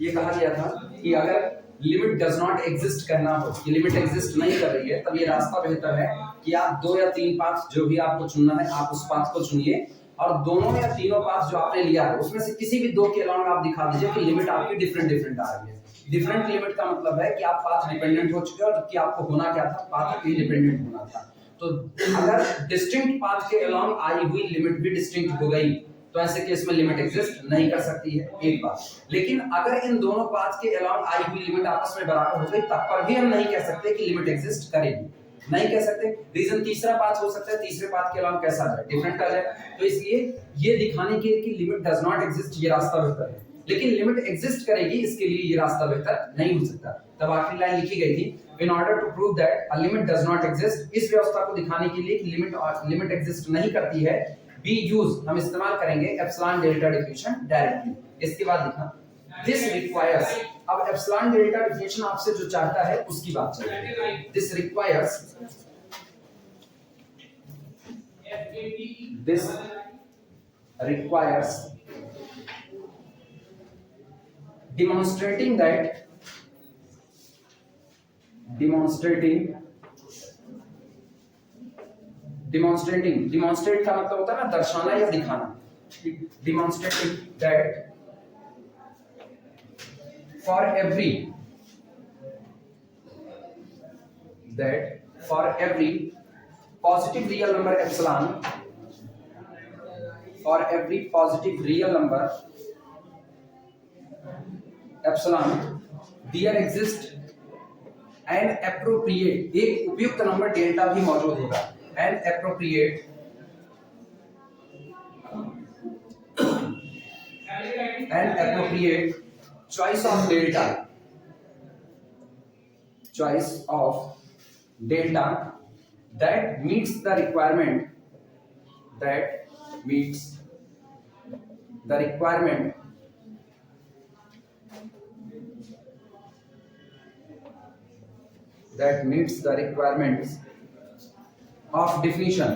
ये कहा गया था कि अगर लिमिट डज नॉट एग्जिस्ट करना हो, कि लिमिट एग्जिस्ट नहीं कर रही है, तब ये रास्ता बेहतर है कि आप 2 या 3 पाथ जो भी आपको चुनना है आप उस पाथ को चुनिए, और दोनों या तीनों पाथ जो आपने लिया है उसमें से किसी भी 2 के अलावा आप दिखा दीजिए कि लिमिट आपकी डिफरेंट डिफरेंट आ रही है। डिफरेंट लिमिट का मतलब है कि आप पाथ डिपेंडेंट हो चुके हो, जबकि आपको होना क्या था, पाथ इंडिपेंडेंट होना था। तो अगर डिस्टिंक्ट पाथ के अलोंग आई हुई लिमिट भी डिस्टिंक्ट हो गई तो ऐसे केस में लिमिट एग्जिस्ट नहीं कर सकती है, एक बात। लेकिन अगर इन दोनों पाथ के अलोंग आई हुई लिमिट आपस में बराबर हो गई तब पर भी हम नहीं कह सकते कि लिमिट एग्जिस्ट करेगी, नहीं कह सकते। रीजन तीसरा पाथ हो सकता है, तीसरे पाथ के अलावा कैसा है, डिफरेंट आ जाए। तो इसलिए ये दिखाने के लिए कि लिमिट डज नॉट एग्जिस्ट ये रास्ता बेहतर है, लेकिन लिमिट एग्जिस्ट करेगी इसके लिए ये रास्ता बेहतर नहीं हो सकता। तब आखिरी लाइन लिखी गई थी, in order to prove that a limit does not exist, इस व्यवस्था को दिखाने के लिए कि लिमिट एग्जिस्ट नहीं करती है, we use हम इस्तेमाल करेंगे एप्सिलॉन डेल्टा डिफिनेशन डायरेक्टली। इसके बाद लिखा this requires, अब एप्सिलॉन डेल्टा डिफिनेशन आपसे जो चाहता है उसकी बात चल रही है। this requires demonstrating demonstrate का मतलब होता है ना दर्शाना या दिखाना। demonstrating that for every positive real number epsilon, for every positive real number epsilon there exists an appropriate, एक उपयुक्त नंबर डेल्टा भी मौजूद होगा, an appropriate choice of delta that meets the requirement of definition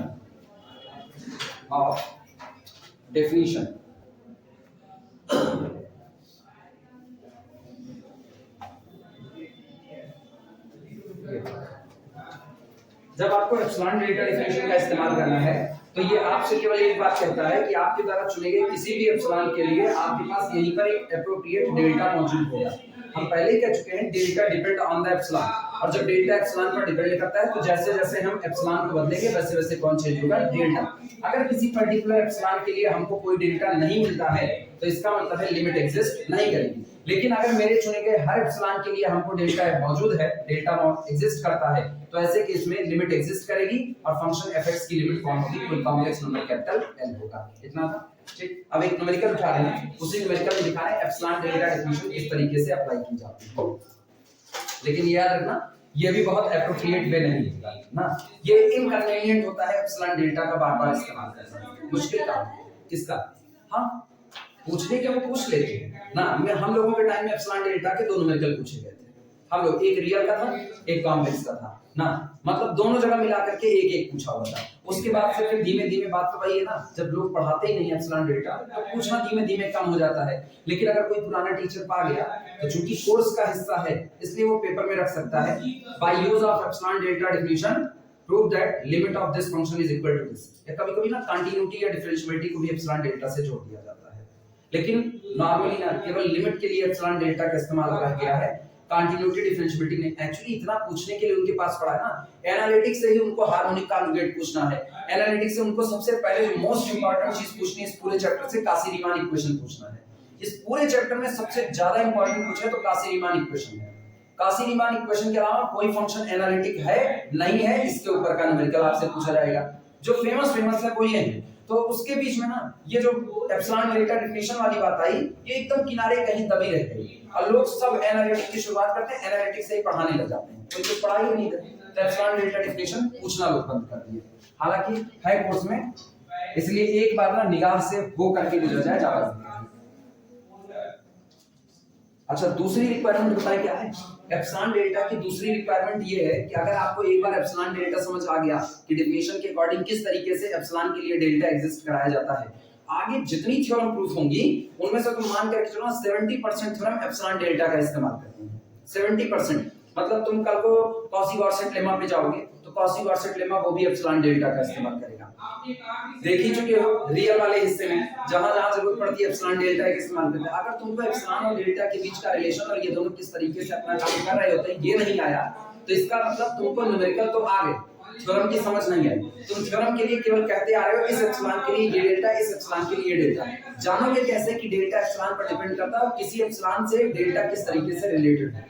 जब आपको epsilon delta definition का इस्तेमाल करना है तो ये आपसे केवल एक बात कहता है कि आपके द्वारा चुने गए किसी भी एप्सिलॉन के लिए आपके पास यहीं पर एक एप्रोप्रिएट डेल्टा मौजूद होगा। हम पहले ही कह चुके हैं delta depend on the epsilon, और जब डेल्टा एप्सिलॉन पर डिपेंड करता है तो जैसे जैसे हम एप्सिलॉन को बदलेंगे वैसे वैसे कौन चेंज होगा, डेल्टा। अगर किसी पर्टिकुलर एप्सिलॉन के लिए हमको कोई डेल्टा नहीं मिलता है तो इसका मतलब है लिमिट एग्जिस्ट नहीं करेगी। लेकिन अगर मेरे चुने गए हर एप्सिलॉन के लिए हमको डेल्टा मौजूद है, डेल्टा एग्जिस्ट करता है, तो ऐसे केस में लिमिट एग्जिस्ट करेगी और फंक्शन fx की लिमिट कौन होगी, कोई कॉम्प्लेक्स नंबर कैपिटल L होगा। इतना था, ठीक। अब एक न्यूमेरिकल उठा रहे हैं, उसी न्यूमेरिकल में दिखा रहे हैं एप्सिलॉन डेल्टा डिफिनेशन किस तरीके से अप्लाई की जाती है। लेकिन याद रखना ये भी बहुत एप्रोप्रिएट वे नहीं होगा ना, ये इनकन्वीनियंट होता है एप्सिलॉन डेल्टा का बार-बार इस्तेमाल करना, मुश्किल काम है किसका। हाँ, पूछने के वो पूछ लेते हैं ना, हम लोगों के टाइम में एप्सिलॉन डेल्टा के 2 न्यूमेरिकल पूछे गए थे। हम लोग एक रियल का था एक कॉम्प्लेक्स का था ना, मतलब दोनों जगह मिला करके एक एक पूछा हुआ था। उसके बाद से फिर धीमे धीमे बात तो वही है ना, जब लोग पढ़ाते ही नहीं एप्सिलॉन डेल्टा तो पूछना धीमे धीमे कम हो जाता है। लेकिन अगर कोई पुराना टीचर पा गया तो चूंकि कोर्स का हिस्सा है इसलिए वो पेपर में रख सकता है, by use of epsilon delta definition prove that limit of this function is equal to this. या कभी-कभी ना कंटीन्यूटी या डिफरेंशिएबिलिटी को भी एप्सिलॉन डेल्टा से जोड़ दिया जाता है, लेकिन नॉर्मली ना केवल लिमिट के लिए एप्सिलॉन डेल्टा का इस्तेमाल किया गया है, कंटीन्यूटी डिफरेंशिएबिलिटी नहीं। एक्चुअली इतना पूछने के लिए उनके पास पड़ा है ना, एनालिटिक्स से ही उनको हार्मोनिक कॉन्जुगेट पूछना है, एनालिटिक्स से उनको सबसे पहले जो मोस्ट इंपॉर्टेंट चीज पूछनी है इस पूरे चैप्टर से कासी-रीमान इक्वेशन पूछना है। इस पूरे चैप्टर में सबसे ज्यादा इंपॉर्टेंट पूछा है तो कासी-रीमान इक्वेशन है। कासी-रीमान इक्वेशन के अलावा कोई फंक्शन एनालिटिक है नहीं है, इसके ऊपर का न्यूमेरिकल आपसे पूछा जाएगा। जो फेमस है कोई है, तो उसके बीच में ना ये जो एप्सिलॉन डेल्टा डिफिनेशन वाली बात आई ये एकदम किनारे कहीं दबी रह गई और लोग सब एनालिटिक की शुरुआत करते हैं, एनालिटिक से ही पढ़ाने लग जाते हैं, तो पढ़ाई ही नहीं करते, तो एप्सिलॉन डेल्टा डिफिनेशन पूछना लोग बंद कर दिए। हालांकि है कोर्स में, इसलिए एक बार ना निगाह से वो करके गुजर जाए ज्यादा। अच्छा, दूसरी रिक्वायरमेंट बताएं क्या है, एप्सिलॉन डेल्टा की दूसरी रिक्वायरमेंट ये है कि अगर आपको एक बार एप्सिलॉन डेल्टा समझ आ गया कि डेफिनेशन के अकॉर्डिंग किस तरीके से एप्सिलॉन के लिए डेल्टा एग्जिस्ट कराया जाता है, आगे जितनी थ्योरम प्रूफ होंगी उनमें से तुम मान करके चलो 70% थ्योरम एप्सिलॉन डेल्टा का इस्तेमाल करते हैं। 70% मतलब तुम कल को कॉची-गॉर्सेट लेमा पे जाओगे तो कॉची-गॉर्सेट लेमा वो भी एप्सिलॉन डेल्टा का इस्तेमाल करेगा। देख ही चुके हो रियल वाले हिस्से में जहां जहां जरूरत पड़ती है एप्सिलॉन डेल्टा का इस्तेमाल करते हैं। अगर तुमको एप्सिलॉन और डेल्टा के बीच का रिलेशन और ये दोनों किस तरीके से अपना काम कर रहे होते हैं ये नहीं आया तो इसका मतलब तुमको न्यूमेरिकल तो आ गए, थ्योरम की समझ नहीं आई। तुम थ्योरम के लिए केवल कहते आ रहे हो इस एप्सिलॉन के लिए ये डेल्टा, इस एप्सिलॉन के लिए ये डेल्टा। जानोगे कैसे कि डेल्टा एप्सिलॉन पर डिपेंड करता है और किसी एप्सिलॉन से डेल्टा किस तरीके से रिलेटेड है।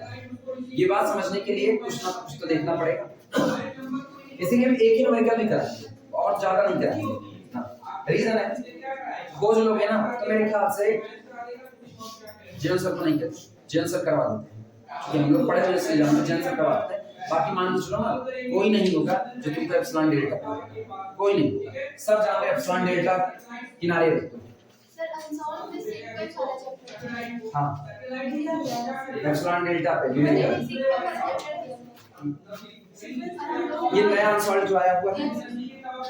ये बात समझने के लिए कुछ ना कुछ तो देखना पड़ेगा, इसीलिए हम एक ही न्यूमेरिकल भी कराएंगे और ज्यादा नहीं कराएंगे। रीजन है खोज लोगे ना तो मेरे ख्याल से जेएन सर को नहीं करते, जेएन सर करवा देते हैं क्योंकि हम लोग पढ़े हुए इसलिए जानते जेएन सर करवा देते हैं। बाकी मान के चलो ना कोई नहीं होगा जो तुमको एप्सिलॉन डेल्टा पढ़ाएगा, कोई नहीं होगा, सब जान रहे एप्सिलॉन डेल्टा किनारे रखो। सर अनसॉल्व में सीक्वेंस वाला चैप्टर। हां एप्सिलॉन डेल्टा पे ये नया अनसॉल्व जो आया हुआ है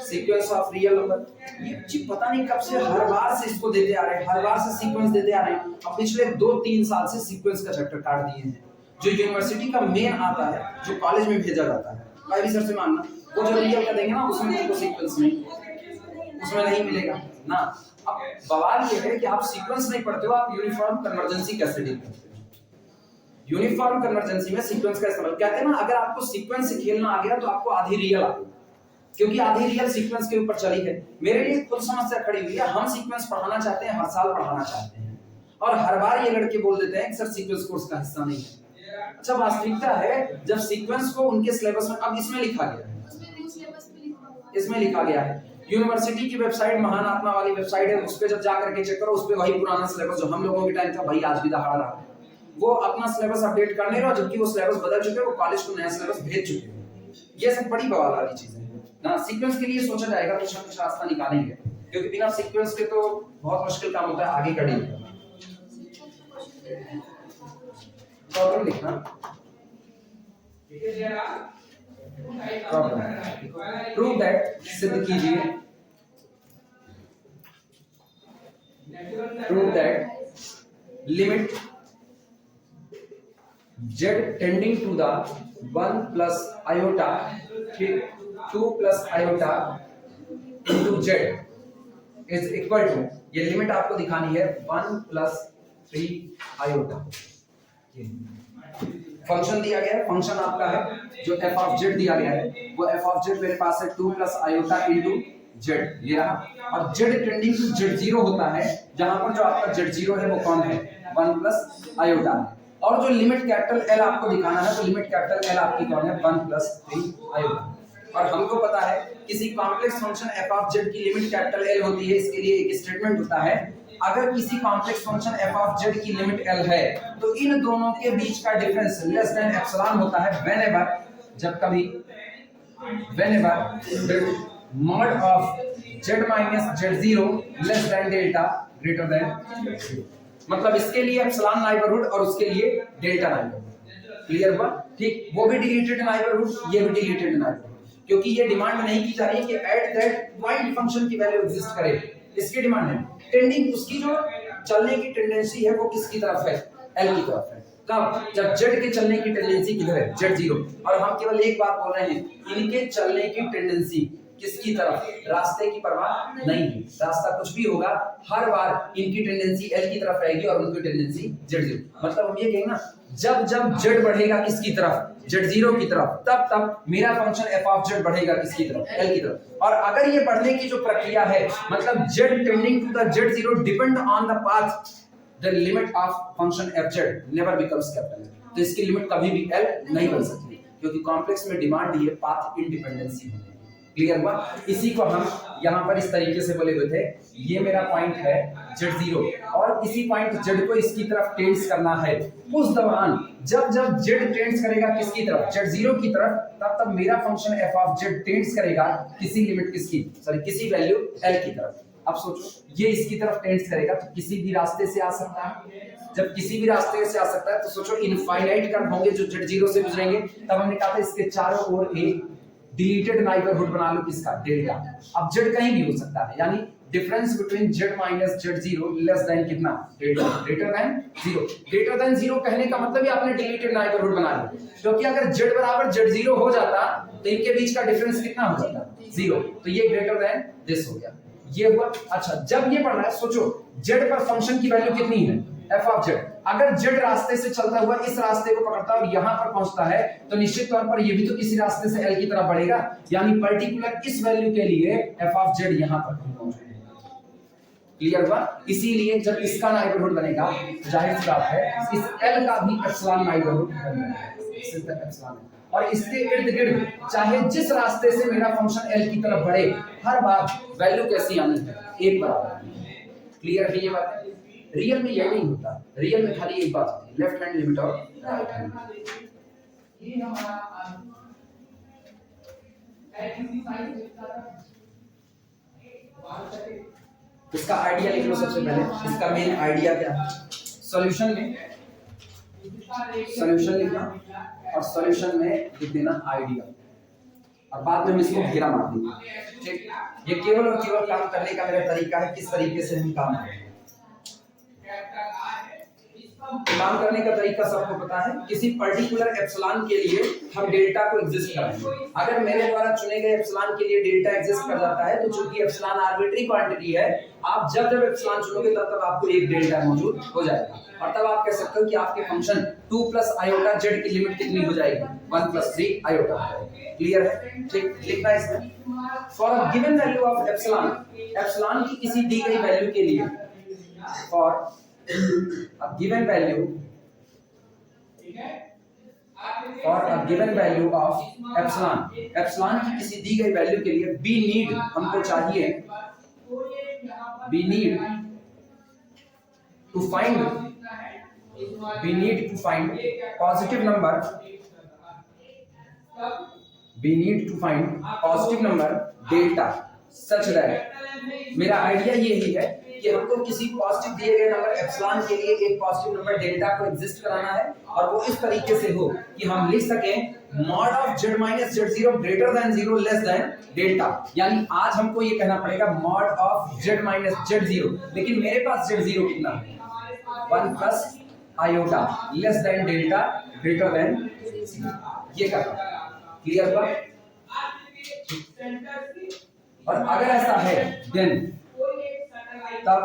सीक्वेंस ऑफ रियल नंबर, ये चीज पता नहीं कब से हर बार से इसको देते आ रहे हैं, हर बार से सीक्वेंस देते आ रहे हैं। अब पिछले 2-3 साल से सीक्वेंस का चैप्टर काट दिए हैं जो यूनिवर्सिटी का मेन आता है, जो कॉलेज में भेजा जाता है। भाई सर से मानना वो जो रियल का देंगे ना उसमें तुमको सीक्वेंस नहीं, उसमें नहीं मिलेगा ना। अब सवाल ये है कि आप सीक्वेंस नहीं पढ़ते हो, आप यूनिफॉर्म कन्वर्जेंसी कैसे डील करते हो। यूनिफॉर्म कन्वर्जेंसी में सीक्वेंस का इस्तेमाल कहते हैं ना, अगर आपको सीक्वेंस से खेलना आ गया तो आपको आधी रियल आ गई, क्योंकि आधी रियल सीक्वेंस के ऊपर चली है। मेरे लिए खुद समस्या खड़ी हुई है, हम सीक्वेंस पढ़ाना चाहते हैं, हर साल पढ़ाना चाहते हैं और हर बार ये लड़के बोल देते हैं कि सर सीक्वेंस कोर्स का हिस्सा नहीं है। अच्छा वास्तविकता है जब सीक्वेंस को उनके सिलेबस में अब इसमें लिखा गया है, इसमें लिखा गया है यूनिवर्सिटी की वेबसाइट महान आत्मा वाली वेबसाइट है, उस पे जब जा करके चेक करो उस पे वही पुराना सिलेबस जो हम लोगों के टाइम था वही आज भी दहाड़ रहा है। वो अपना सिलेबस अपडेट कर नहीं रहा, जबकि वो सिलेबस बदल चुके हैं, वो कॉलेज को नया सिलेबस भेज चुके हैं। ये सब बड़ी बवाल वाली चीजें हैं ना। सीक्वेंस के लिए सोचा जाएगा कुछ ना कुछ रास्ता निकालेंगे, क्योंकि बिना सीक्वेंस के तो बहुत मुश्किल काम होता है आगे का डील करना। प्रॉब्लम लिखना प्रूव दैट, सिद्ध कीजिए, prove that limit z tending to the 1 plus iota 2 plus iota into z is equal to, ये लिमिट आपको दिखानी है 1 प्लस 3 आयोटा। फंक्शन दिया गया है, फंक्शन आपका है जो f ऑफ z दिया गया है, वो f ऑफ z मेरे पास है 2 प्लस आयोटा इंटू z, ये रहा। और z टेंडिंग टू z0 होता है, जहां पर जो आपका z0 है वो कौन है 1 प्लस आयोटा। और जो लिमिट कैपिटल L आपको दिखाना है तो लिमिट कैपिटल L आपकी कौन है 1 प्लस 3 आयोटा। और हमको पता है किसी complex function f of z की लिमिट कैपिटल L होती है, इसके लिए एक स्टेटमेंट होता है, अगर किसी complex function f of z की लिमिट L है तो इन दोनों के बीच का डिफरेंस लेस देन एप्सिलॉन होता है व्हेनेवर, जब कभी whenever mod of z minus z0 less then delta greater than 0। मतलब इसके लिए एप्सिलॉन नाइबरहुड और उसके लिए डेल्टा नाइबरहुड। क्लियर हुआ? ठीक, वो भी डिलीटेड नाइबरहुड, ये भी डिलीटेड नाइबरहुड, क्योंकि ये डिमांड नहीं की जा रही कि एट दैट पॉइंट फंक्शन की वैल्यू एग्जिस्ट करे, इसकी डिमांड है टेंडिंग, उसकी जो चलने की टेंडेंसी है वो किसकी तरफ है L की तरफ है। कब? जब z के चलने की टेंडेंसी किधर है z0। और हम केवल एक बात बोल रहे हैं, इनके चलने की टेंडेंसी किसकी तरफ, रास्ते की परवाह नहीं है, रास्ता कुछ भी होगा हर बार इनकी टेंडेंसी L की तरफ रहेगी और उनकी टेंडेंसी z0। मतलब हम ये कहेंगे ना, जब जब z बढ़ेगा किसकी तरफ z0 की तरफ, तब तब मेरा फंक्शन f ऑफ z बढ़ेगा किसकी तरफ L की तरफ। और अगर ये बढ़ने की जो प्रक्रिया है, मतलब z tending to the z0 depend on the path, the limit of function fz never becomes capital, तो इसकी लिमिट कभी भी L नहीं बन सकती, क्योंकि कॉम्प्लेक्स में डिमांड ये पाथ इंडिपेंडेंसी है। क्लियर हुआ? इसी को हम यहाँ पर इस तरीके से बोले हुए थे, ये मेरा पॉइंट है z0 और इसी पॉइंट z को इसकी तरफ टेंड्स करना है। उस दौरान जब जब z टेंड्स करेगा किसकी तरफ z0 की तरफ, तब तब मेरा function f of z tends करेगा किसी लिमिट किसकी, सॉरी किसी वैल्यू L की तरफ। अब सोचो ये इसकी तरफ टेंड्स करेगा तो किसी भी रास्ते से आ सकता है। जब किसी भी रास्ते से आ सकता है तो सोचो इनफाइनाइट कर्व होंगे जो z0 से गुजरेंगे। तब हमने कहा था इसके चारों ओर एक डिलीटेड नाइबरहुड बना लो किसका, डेल्टा। अब z कहीं भी हो सकता है, यानी difference between z minus z0 less than कितना, delta, greater than 0। Greater than 0 कहने का मतलब ही आपने डिलीटेड नाइबरहुड बना लिया, क्योंकि अगर z बराबर z0 हो जाता तो इनके बीच का डिफरेंस कितना हो जाता, 0। तो ये ग्रेटर देन दिस हो गया, ये हुआ। अच्छा जब ये पढ़ रहा है सोचो z पर फंक्शन की वैल्यू कितनी है, f ऑफ z। अगर z रास्ते से चलता हुआ इस रास्ते को पकड़ता है और यहां पर पहुंचता है तो निश्चित तौर पर ये भी तो किसी रास्ते से l की तरफ बढ़ेगा, यानी पर्टिकुलर इस वैल्यू के लिए f ऑफ z यहां पर पहुंचेगा। क्लियर हुआ? इसीलिए जब इसका नाइबरहुड बनेगा जाहिर सी बात है इस l का भी एप्सिलॉन नाइबरहुड बनेगा, और इसके इर्द गिर्द चाहे जिस रास्ते से मेरा फंक्शन l की तरफ बढ़े हर बार वैल्यू कैसी आनी है, एक बराबर। क्लियर है ये बात? रियल में यह नहीं होता, रियल में खाली एक बात होती है, लेफ्ट हैंड लिमिट और राइट हैंड। इसका आइडिया लिख लो सबसे पहले। इसका मेन आइडिया क्या है, सॉल्यूशन लिखना और सॉल्यूशन में लिख देना आइडिया, और बाद में हम इसको घेरा मार देंगे। ठीक, ये केवल और केवल काम करने का मेरा तरीका है, किस तरीके से हम काम करें। काम करने का तरीका सबको पता है, किसी पर्टिकुलर एप्सिलॉन के लिए हम डेल्टा को एग्जिस्ट कराएंगे। अगर मेरे द्वारा चुने गए एप्सिलॉन के लिए डेल्टा एग्जिस्ट कर जाता है तो चूंकि एप्सिलॉन आर्बिट्री क्वांटिटी है, आप जब जब एप्सिलॉन चुनोगे तब तब आपको एक डेल्टा मौजूद हो जाएगा, और तब आप कह सकते हो कि आपके फंक्शन 2 प्लस आयोटा z की लिमिट कितनी हो जाएगी, 1 प्लस 3 आयोटा। क्लियर है? ठीक, लिखना है इसमें for a given value of epsilon, epsilon की किसी दी गई वैल्यू के लिए, for a given value of epsilon, epsilon की किसी दी गई वैल्यू के लिए we need, हमको चाहिए, we need to find positive number delta such that, मेरा आइडिया यही है कि हमको किसी पॉजिटिव दिए गए नंबर एप्सिलॉन के लिए एक पॉजिटिव नंबर डेल्टा को एग्जिस्ट कराना है, और वो इस तरीके से हो कि हम लिख सकें mod of z minus z0 greater than 0 less than delta. यानी आज हमको ये कहना पड़ेगा mod of z minus z0, लेकिन मेरे पास z0 कितना है, 1 plus iota less then delta greater than 0, ये करना। क्लियर हुआ? और अगर ऐसा है देन तब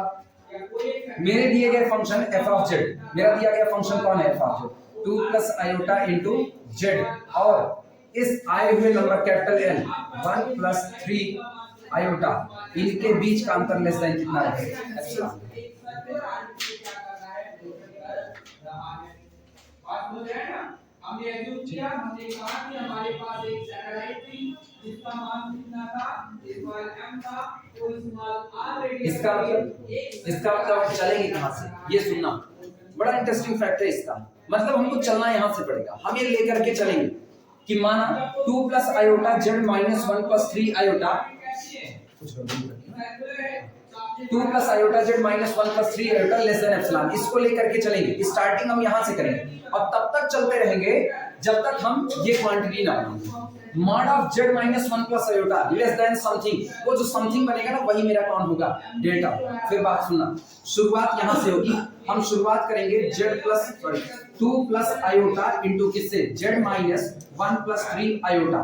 मेरे दिए गए फंक्शन f ऑफ z, मेरा दिया गया फंक्शन कौन है, f of z, 2 plus iota into z, और इस आए हुए number capital N 1 plus 3 iota, इनके बीच का अंतर लेस देन कितना है, एप्सिलॉन। हमने एज्यूम किया, हमने कहा कि हमारे पास एक सैटेलाइट थी जिसका मान कितना था, m था, तो इसका मतलब हम चलेंगे कहां से, ये सुनना बड़ा इंटरेस्टिंग फैक्ट है इसका। मतलब हमको चलना यहां से पड़ेगा, हम ये लेकर के चलेंगे कि माना 2 plus iota z minus 1 plus 3 iota, 2 plus iota z minus 1 plus 3 iota less than epsilon, इसको लेकर के चलेंगे। स्टार्टिंग हम यहां से करेंगे और तब तक चलते रहेंगे जब तक हम ये क्वांटिटी ना बनाएं। Mod of z minus 1 plus iota less then something, वो जो समथिंग बनेगा ना वही मेरा कौन होगा, डेल्टा। फिर बात सुनना, शुरुआत यहां से होगी, हम शुरुआत करेंगे z plus 2 plus iota into किससे, z minus 1 plus 3 iota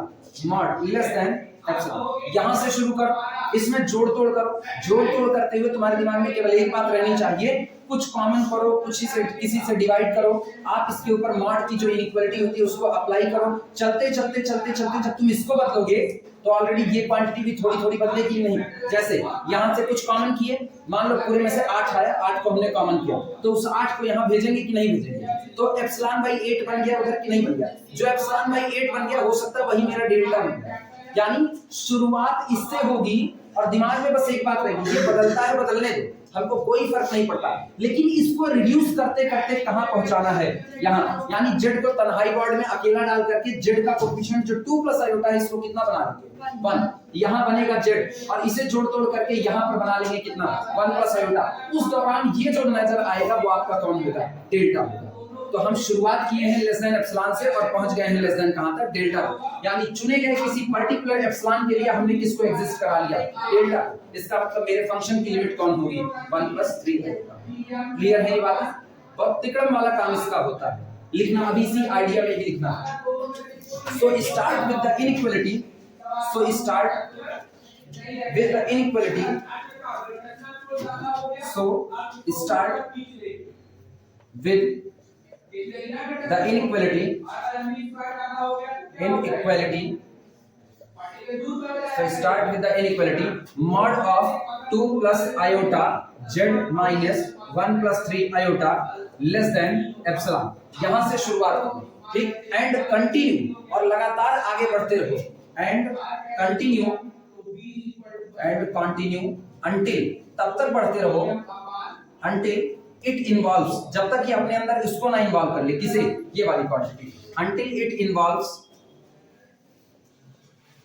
mod less than epsilon. यहां से शुरू करो, इसमें जोड़ तोड़ करो, जोड़ तोड़ करते हुए तुम्हारे दिमाग में केवल एक बात रहनी चाहिए, कुछ कॉमन करो, कुछ से किसी से डिवाइड करो, आप इसके ऊपर मॉड की जो इनइक्वालिटी होती है उसको अप्लाई करो। चलते चलते चलते चलते जब तुम इसको बदलोगे तो ऑलरेडी ये क्वांटिटी भी थोड़ी थोड़ी बदलेगी नहीं। जैसे यहां से कुछ कॉमन किए, मान लो पूरे में से 8 आया, 8 को हमने कॉमन किया, तो उस 8 को यहां भेजेंगे कि नहीं भेजेंगे, तो एप्सिलॉन बाई 8 बन गया उधर कि नहीं बन गया, जो एप्सिलॉन बाई 8 बन गया हो सकता है वही मेरा डेल्टा बन गया। यानी शुरुआत इससे होगी, और दिमाग में बस एक बात रहेगी, ये बदलता है बदलने दो, हमको कोई फर्क नहीं पड़ता, लेकिन इसको रिड्यूस करते करते कहां पहुंचाना है, यहां। यानी z को तन्हाई वर्ड में अकेला डाल करके z का कोएफिशिएंट जो 2 प्लस आयोटा है इसको कितना बना देंगे, 1। यहाँ बनेगा z और इसे जोड़ तोड़ करके यहाँ पर बना लेंगे कितना 1 प्लस आयोटा। उस दौरान ये जो नजर आएगा वो आपका कौन होगा, डेल्टा होगा। तो हम शुरुआत किए हैं लेस देन एप्सिलॉन से और पहुंच गए हैं लेस देन कहां तक, डेल्टा को। यानी चुने गए किसी पर्टिकुलर एप्सिलॉन के लिए हमने किसको एग्जिस्ट करा लिया, डेल्टा। इसका मतलब मेरे फंक्शन की लिमिट कौन होगी, 1 प्लस 3 होगा। क्लियर है ये बात? बहुत तिकड़म वाला काम इसका होता है, लिखना अभी इसी आइडिया में ही लिखना है। So start with the inequality, so start with the inequality, so start with the inequality, so start with the inequality mod of 2 plus iota z minus 1 plus 3 iota less than epsilon। यहां से शुरुआत होगी, ठीक, and continue और लगातार आगे बढ़ते रहो, एंड कंटिन्यू अंटिल, तब तक बढ़ते रहो अंटिल इट इन्वॉल्व्स, जब तक ये अपने अंदर इसको ना इन्वॉल्व कर ले, किसे, ये वाली quantity, until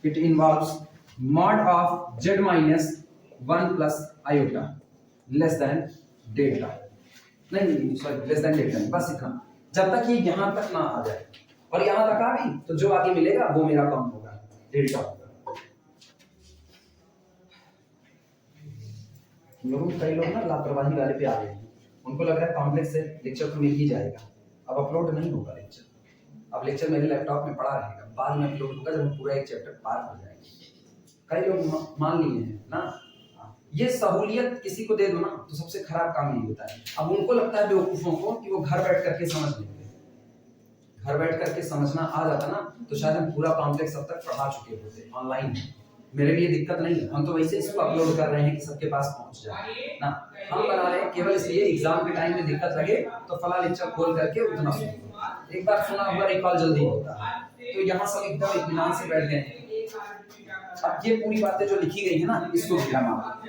it involves mod of z minus 1 plus iota less than delta, नहीं सॉरी लेस देन डेल्टा, बस इतना, जब तक ये यहां तक ना आ जाए। और यहां तक आ गई तो जो आगे मिलेगा वो मेरा कम होगा, डेल्टा होगा। कई लोग ना लापरवाही वाले पे आ गए, उनको लग रहा है कॉम्प्लेक्स से लेक्चर तो मिल ही जाएगा, अब अपलोड नहीं होगा लेक्चर। अब लेक्चर मेरे लैपटॉप में पड़ा रहेगा, बाद में अपलोड होगा जब हम पूरा एक चैप्टर पार हो जाएंगे। कई लोग मान लिए हैं ना, ये सहूलियत किसी को दे दो ना तो सबसे खराब काम यही होता है। अब उनको लगता है बेवकूफों को कि वो घर बैठ करके समझ लेंगे, घर बैठ करके समझना आ जाता ना तो शायद हम पूरा कॉम्प्लेक्स अब तक पढ़ा चुके होते ऑनलाइन। मेरे लिए दिक्कत नहीं है, हम तो वैसे इसको अपलोड कर रहे हैं कि सबके पास पहुंच जाए ना। हम बना रहे हैं केवल इसलिए एग्जाम के टाइम में दिक्कत लगे तो फला लेक्चर खोल करके उतना सुनो, एक बार सुना हुआ रिकॉल जल्दी होता है। तो यहाँ सब एकदम इत्मीनान से बैठ गए। अब ये पूरी बातें जो लिखी गई है ना, इसको गिना,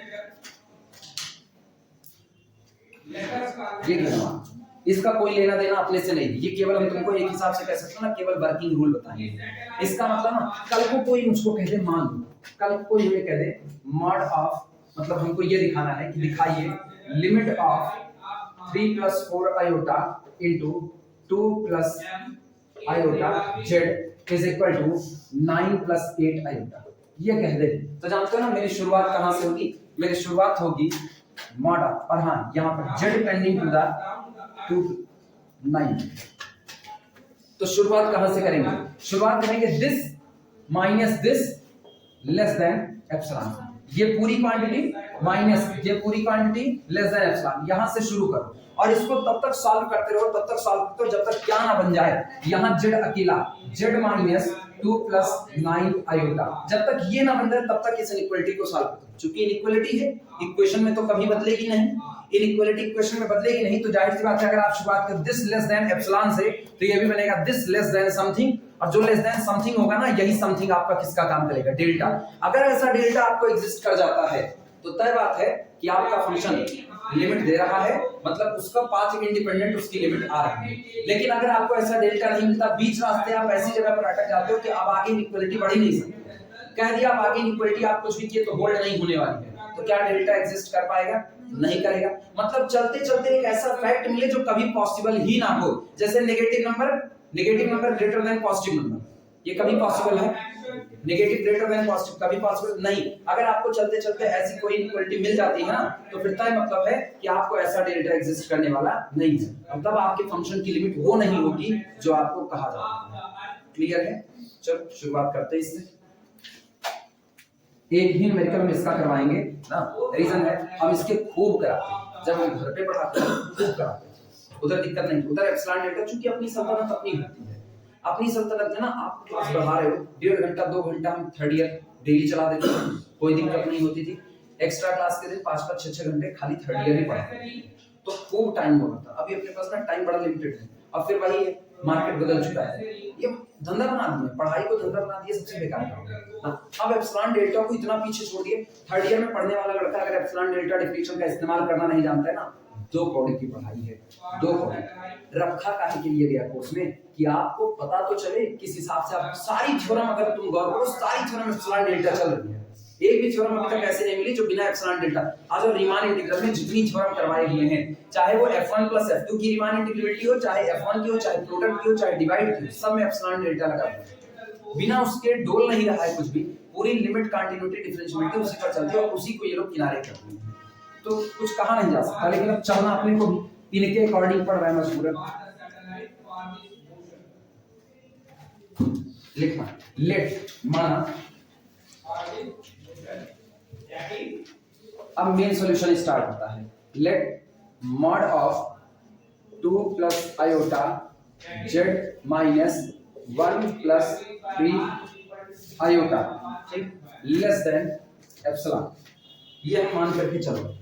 ये गिना, इसका कोई लेना देना अपने से नहीं, ये केवल हम तुमको एक हिसाब से कह सकते हैं ना, केवल वर्किंग रूल बताएंगे। इसका मतलब ना कल को कोई मुझको कह दे, मान लो कल को ये कह दे मॉड ऑफ, मतलब हमको ये दिखाना है कि दिखाइए limit of 3 plus 4 iota into 2 plus iota z is equal to 9 plus 8 iota, ये कह दे तो जानते हो ना मेरी शुरुआत कहां से होगी, मेरी शुरुआत होगी मॉड ऑफ, और हाँ यहाँ पर z टेंडिंग टू द 2 9। तो शुरुआत कहां से करेंगे, शुरुआत करेंगे this minus this less than epsilon, ये पूरी क्वांटिटी माइनस ये पूरी क्वांटिटी लेस देन एप्सिलॉन, यहां से शुरू करो और इसको तब तक सॉल्व करते रहो, तब तक सॉल्व करते रहो जब तक क्या ना बन जाए यहां z अकेला, z माइनस 2 plus 9 आयोटा, जब तक ये ना बन जाए तब तक इस इनइक्वालिटी को सॉल्व करो। चूंकि इनइक्वालिटी है, इक्वेशन में तो कभी बदलेगी नहीं, इनइक्वालिटी इक्वेशन में बदलेगी नहीं, तो जाहिर सी बात है अगर आप शुरुआत करें दिस लेस देन एप्सिलॉन से तो ये भी बनेगा दिस लेस देन समथिंग, और जो लेस देन समथिंग होगा ना यही समथिंग आपका किसका काम करेगा, डेल्टा। अगर ऐसा डेल्टा आपको एग्जिस्ट कर जाता है तो तय बात है कि आपका फंक्शन लिमिट दे रहा है, मतलब उसका पाथ इंडिपेंडेंट उसकी लिमिट आ रही है। लेकिन अगर आपको ऐसा डेल्टा नहीं मिलता, बीच रास्ते आप ऐसी जगह पर अटक जाते हो कि अब आगे इक्वलिटी बढ़ ही नहीं सकती, कह दिया अब आगे इक्वलिटी आप कुछ भी किए तो होल्ड नहीं होने वाली है, तो क्या डेल्टा एग्जिस्ट कर पाएगा, नहीं करेगा। मतलब चलते चलते एक ऐसा फैक्ट मिले जो कभी पॉसिबल ही ना हो, जैसे negative number greater than positive number, ये कभी पॉसिबल है, नेगेटिव ग्रेटर देन पॉजिटिव कभी पॉसिबल नहीं। अगर आपको चलते चलते ऐसी कोई इक्वलिटी मिल जाती है ना तो फिर तय मतलब है कि आपको ऐसा डेल्टा एग्जिस्ट करने वाला नहीं है, मतलब आपके फंक्शन की लिमिट वो नहीं होगी जो आपको कहा जाता है। क्लियर है? चलो शुरुआत करते हैं इससे। एक ही न्यूमेरिकल हम इसका करवाएंगे ना, रीजन है हम इसके खूब कराते हैं, जब हम घर पे पढ़ाते हैं खूब कराते हैं, उधर दिक्कत नहीं, उधर एप्सिलॉन डेल्टा चूंकि अपनी सल्तनत अपनी होती है, अपनी सल्तनत है ना, आप क्लास बढ़ा रहे हो 1.5 घंटा 2 घंटा हम थर्ड ईयर डेली चला देते हैं, कोई दिक्कत नहीं होती थी। एक्स्ट्रा क्लास के दिन 5-5 6-6 घंटे खाली थर्ड ईयर ही पढ़ाते तो खूब टाइम होता था। अभी अपने पास ना टाइम बड़ा लिमिटेड है, अब फिर वही है, मार्केट बदल चुका है, ये धंधा बना दिया, पढ़ाई को धंधा बना दिया, सबसे बेकार काम। अब एप्सिलॉन डेल्टा को इतना पीछे छोड़ दिए, थर्ड ईयर में पढ़ने वाला लड़का अगर एप्सिलॉन डेल्टा डेफिनेशन का इस्तेमाल करना नहीं जानता है ना 2 कौड़ी की पढ़ाई है, 2 कौड़ी रखा काहे के लिए गया कोर्स में कि आपको पता तो चले किस हिसाब से आप सारी थ्योरम, अगर तुम गौर करो सारी थ्योरम एप्सिलॉन डेल्टा चल रही है, एक भी थ्योरम अभी तक ऐसे नहीं मिली जो बिना एप्सिलॉन डेल्टा। आज और रीमान इंटीग्रल में जितनी थ्योरम करवाए हुए हैं, चाहे वो f1 + f2 की रीमान इंटीग्रेबिलिटी हो, चाहे f1 की हो, चाहे प्रोडक्ट की हो, चाहे डिवाइड की हो, सब में एप्सिलॉन डेल्टा लगा हुआ है। बिना उसके डोल नहीं रहा है कुछ भी, पूरी लिमिट कंटिन्यूटी डिफरेंशिएबिलिटी उसी पर चलती है और उसी को ये लोग किनारे करते हैं। तो कुछ कहा नहीं जा सकता, लेकिन अब चलना अपने को भी इनके अकॉर्डिंग पड़ रहा है मजबूरन। लिखना लेट माना, अब मेन सॉल्यूशन स्टार्ट होता है। Let mod of 2 + iota z - 1 + 3 iota less than epsilon, ये हम मान करके चलो।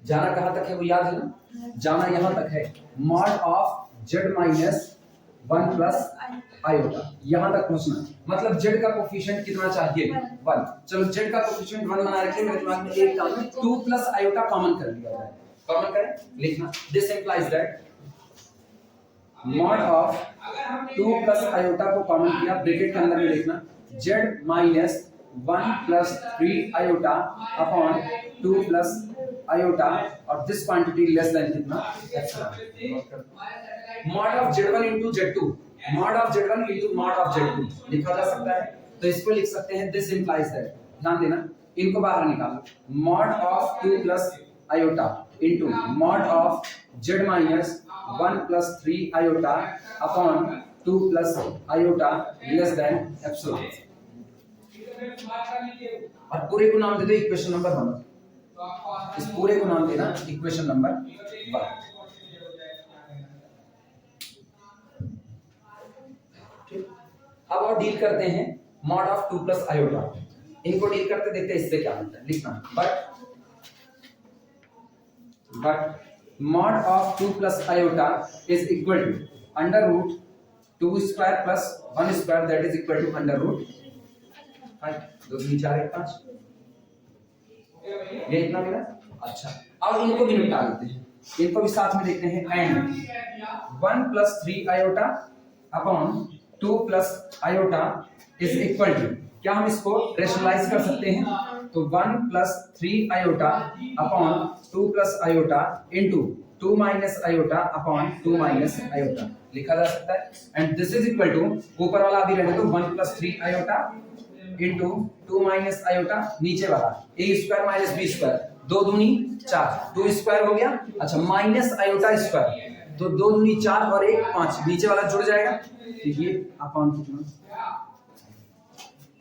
जाना कहां तक है वो याद है ना, जाना यहां तक है। मॉड ऑफ z - 1 + आयोटा, यहां तक पहुंचना, मतलब z का कोफिशिएंट कितना चाहिए 1। चलो z का कोफिशिएंट 1 बना रखे, मेरे दिमाग में एक काम है 2 + आयोटा कॉमन कर लिया जाए, कॉमन करें, लिखना this implies that mod of 2 + iota को कॉमन किया, ब्रैकेट के अंदर में लिखना z - 1 + 3 आयोटा अपॉन 2 + आयोटा और दिस क्वांटिटी लेस देन कितना epsilon. Mod of z1 * z2, mod of z1 * mod of z2 लिखा जा सकता है, तो इसको लिख सकते हैं दिस इंप्लाइज दैट, ध्यान देना इनको बाहर निकालो, mod of 2 + iota into mod of z - 1 + 3 iota upon 2 + iota less than epsilon. और पूरे को नाम दे दो इक्वेशन नंबर 1, इस पूरे को नाम देना इक्वेशन नंबर 1। अब और डील करते हैं मॉड ऑफ 2 + आयोटा, इनको डील करते देखते हैं इससे क्या होता है। लिखना but mod of 2 + iota is equal to √2² + 1² that is equal to √5, 2 3 4 1 5, ये इतना मिला। अच्छा, अब इनको भी निपटा लेते हैं, इनको भी साथ में देखते हैं। And 1 + 3 iota upon 2 + iota is equal to, क्या हम इसको रेशनलाइज कर सकते हैं, तो 1 + 3 iota upon 2 + iota into 2 - iota upon 2 - iota लिखा जा सकता है। And this is equal to, ऊपर वाला अभी रहने दो 1 + 3 आयोटा इनटू 2 - आयोटा, नीचे वाला a² - b², 2 दूनी 4, 2² हो गया। अच्छा, माइनस आयोटा स्क्वायर, तो 2 दूनी 4 और 1 5, नीचे वाला जुड़ जाएगा, तो ये अपॉन कितना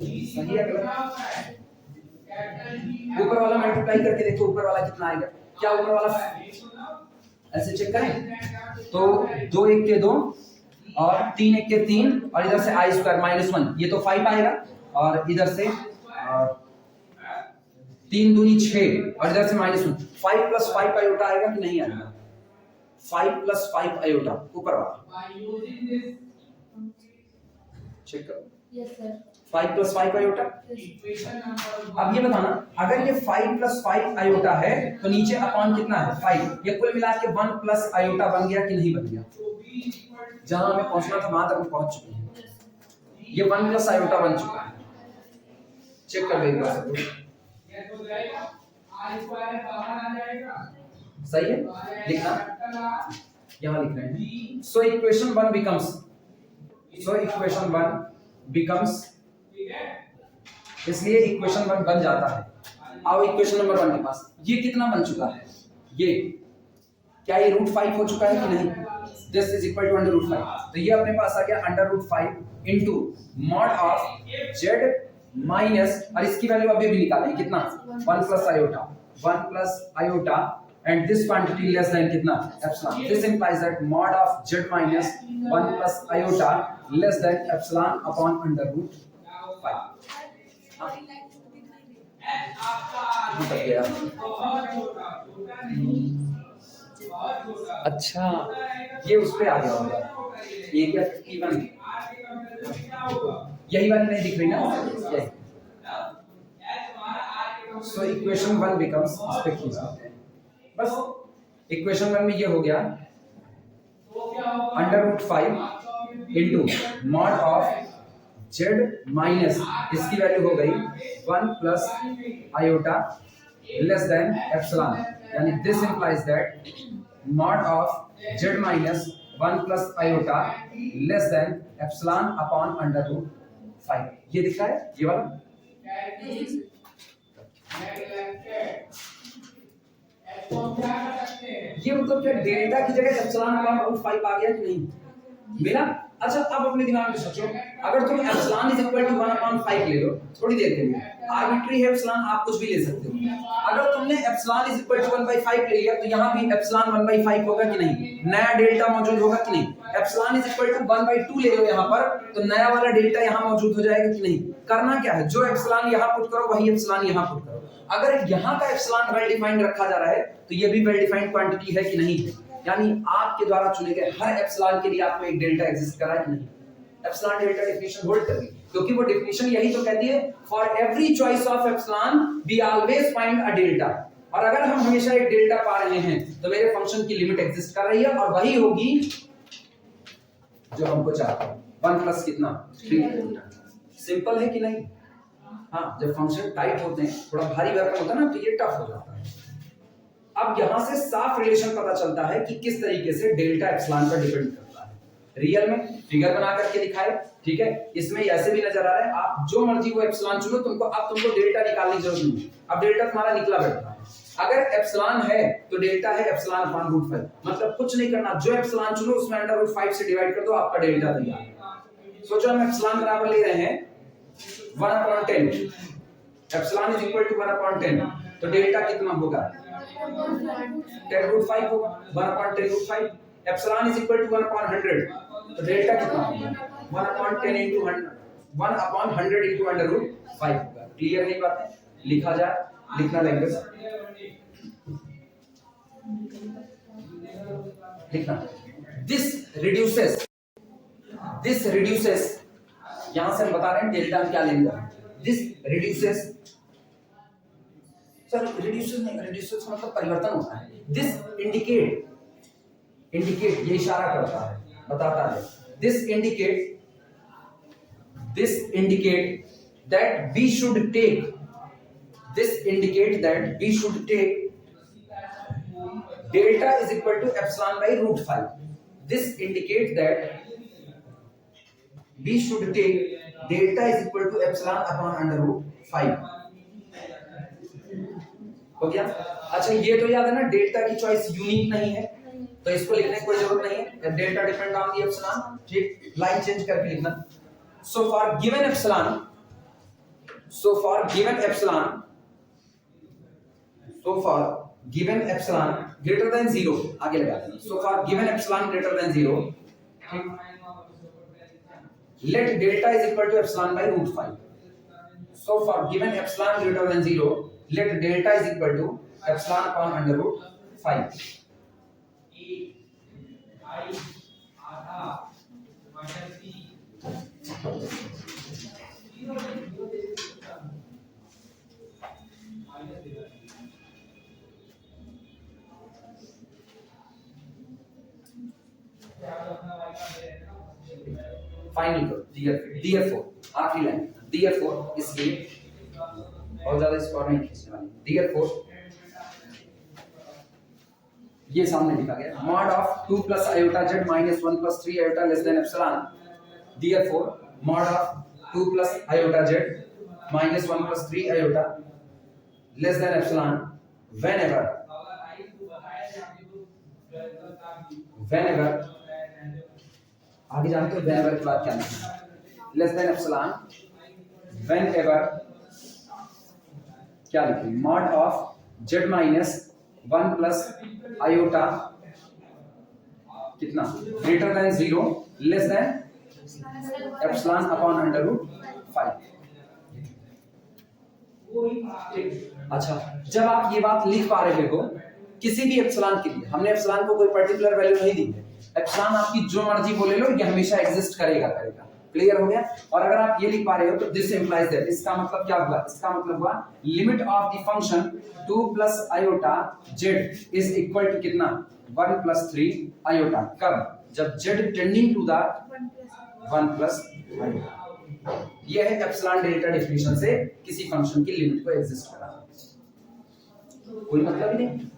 सही है गलत, ऊपर वाला मल्टीप्लाई करके देखो ऊपर वाला कितना आएगा, क्या ऊपर वाला ऐसे चेक करें तो 2 1 के 2 और 3 1 के 3 और इधर से i² - 1, ये तो 5 आएगा, और इधर से 3 दूनी 6 और इधर से -1, 5 + 5 आयोटा आएगा कि नहीं आएगा, 5 + 5 आयोटा ऊपर वाला चेक करो। Yes sir. 5 + 5 आयोटा। अब ये बताना, अगर ये 5 + 5 आयोटा है तो नीचे अपॉन कितना है 5, ये कुल मिला के 1 + आयोटा बन गया कि नहीं बन गया, जहां हमें पहुंचना था वहां तक हम पहुंच चुके हैं, ये 1 + आयोटा बन चुका है, चेक कर लेंगे सही है। लिखना यहां लिख रहे हैं, सो इक्वेशन 1 बिकम्स, इसलिए इक्वेशन 1 बन जाता है। अब इक्वेशन नंबर 1 के पास ये कितना बन चुका है, ये क्या ये √5 हो चुका है कि नहीं, दिस इज इक्वल टू √5, तो ये अपने पास आ गया √5 into mod of z minus, और इसकी वैल्यू अभी भी निकालें कितना 1 + iota, 1 + iota and this quantity less than कितना epsilon, this implies that mod of z minus 1 + iota less than epsilon upon √5। अच्छा, ये उस पे आ गया होगा, एरिया 51, यही वाली नहीं दिख रही ना, यही सो इक्वेशन 1 बिकम्स, इस पे खींच लेते हैं बस। इक्वेशन 1 में ये हो गया √5 into mod of z minus, इसकी वैल्यू हो गई 1 plus iota less than epsilon, यानी this implies that mod of z minus 1 plus iota less than epsilon upon √5। ये दिख रहा है ये वाला? ये मतलब क्या डेल्टा की जगह एप्सिलॉन अपॉन √5 आ गया कि नहीं मिला? अच्छा अब अपने दिमाग में सोचो, अगर तुम एप्सिलॉन इज इक्वल टू 1/5 ले लो थोड़ी देर के लिए, आर्बिट्री है एप्सिलॉन, आप कुछ भी ले सकते हो। अगर तुमने एप्सिलॉन इज इक्वल टू 1/5 ले लिया तो यहाँ भी एप्सिलॉन 1/5 होगा कि नहीं? नया डेल्टा मौजूद होगा कि नहीं? एप्सिलॉन इज इक्वल टू 1/2 ले लो यहाँ पर, तो नया वाला डेल्टा यहाँ मौजूद हो जाएगा कि नहीं? करना क्या है, जो एप्सिलॉन यहाँ पुट करो वही एप्सिलॉन यहाँ पुट करो। अगर यहाँ का एप्सिलॉन वेल डिफाइंड रखा जा रहा है तो ये भी वेल डिफाइंड क्वांटिटी है कि नहीं है? यानी आपके द्वारा चुने गए हर एप्सिलॉन के लिए आपको एक डेल्टा एग्जिस्ट कर रहा है कि नहीं? एप्सिलॉन डेल्टा डेफिनेशन होल्ड करनी, क्योंकि वो डेफिनेशन यही तो कहती है for every choice of epsilon we always find a delta. और अगर हम हमेशा एक डेल्टा पा रहे हैं तो मेरे फंक्शन की लिमिट एग्जिस्ट कर रही है और वही होगी जो हमको चाहते हैं। 1 प्लस कितना 3। सिंपल है कि नहीं? हाँ, जब फंक्शन टाइट होते हैं, थोड़ा भारी भरकम होता है ना, तो ये टफ हो जाता है। अब यहां से साफ रिलेशन पता चलता है कि किस तरीके से डेल्टा एप्सिलॉन पर डिपेंड करता है। रियल में फिगर बना करके दिखाए, ठीक है? इसमें ऐसे भी नजर आ रहा है, आप जो मर्जी वो एप्सिलॉन चुनो, तुमको डेल्टा निकालने की जरूरत नहीं। अब डेल्टा तुम्हारा निकला बैठा है। अगर एप्सिलॉन है तो डेल्टा है एप्सिलॉन अपॉन √5, मतलब कुछ नहीं करना, जो एप्सिलॉन चुनो उसमें √5 से डिवाइड कर दो, आपका डेल्टा तैयार। सोचो हम एप्सिलॉन बराबर ले रहे हैं 1/10, एप्सिलॉन इज इक्वल टू 1/10, तो डेल्टा कितना होगा? 10√5 होगा। 1/10√5। एप्सिलॉन इज इक्वल टू 1/100, तो डेल्टा कितना होगा? 1/10 into 100, 1/100 into √5 होगा। क्लियर है बात? लिखा जाए, लिखना लैंग्वेज लिखना। दिस रिड्यूसेस, यहां से हम बता रहे हैं डेल्टा क्या लेंगे। दिस रिड्यूसेस, सर रिड्यूसेस नहीं, रिड्यूसेस का मतलब परिवर्तन होता है। दिस इंडिकेट ये इशारा करता है, बताता है। This indicate that we should take delta is equal to epsilon by √5. This indicates that we should take delta is equal to epsilon upon √5। हो गया? अच्छा ये तो याद है ना, डेल्टा की चॉइस यूनिक नहीं है, तो इसको लिखने की कोई जरूरत नहीं है। Delta depend on the epsilon, ठीक? लाइन चेंज करके लिखना। So for given epsilon greater than 0, आगे लगा देना। So for given epsilon greater than 0, let delta is equal to epsilon by √5. So for given epsilon greater than 0, let delta is equal to epsilon upon √5. Final करो, therefore आखिरी line, therefore इसलिए और ज्यादा score नहीं खींचने वाली। therefore ये सामने लिखा गया mod of 2 plus iota z minus 1 plus 3 iota less than epsilon। therefore mod of 2 plus iota z minus 1 plus 3 iota less than epsilon whenever आगे जानते हो whenever की बात क्या है? less than epsilon whenever क्या लिखें? mod of z minus 1 plus iota कितना? greater than 0 less than epsilon upon √5। अच्छा जब आप ये बात लिख पा रहे हो किसी भी एप्सिलॉन के लिए, हमने एप्सिलॉन को कोई पर्टिकुलर वैल्यू नहीं दी है, एप्सिलॉन आपकी जो मर्जी बोले लो, ये हमेशा एग्जिस्ट करेगा। क्लियर हो गया? और अगर आप ये लिख पा रहे हो तो दिस इंप्लाइज दैट, इसका मतलब क्या हुआ? इसका मतलब हुआ limit of the function 2 plus iota z is equal to कितना? 1 प्लस 3 आयोटा। कब? जब z tending to the 1 plus iota. ये है एप्सिलॉन डेल्टा डेफिनेशन से किसी फंक्शन की लिमिट को एग्जिस्ट कराना। कोई मतलब ही नहीं,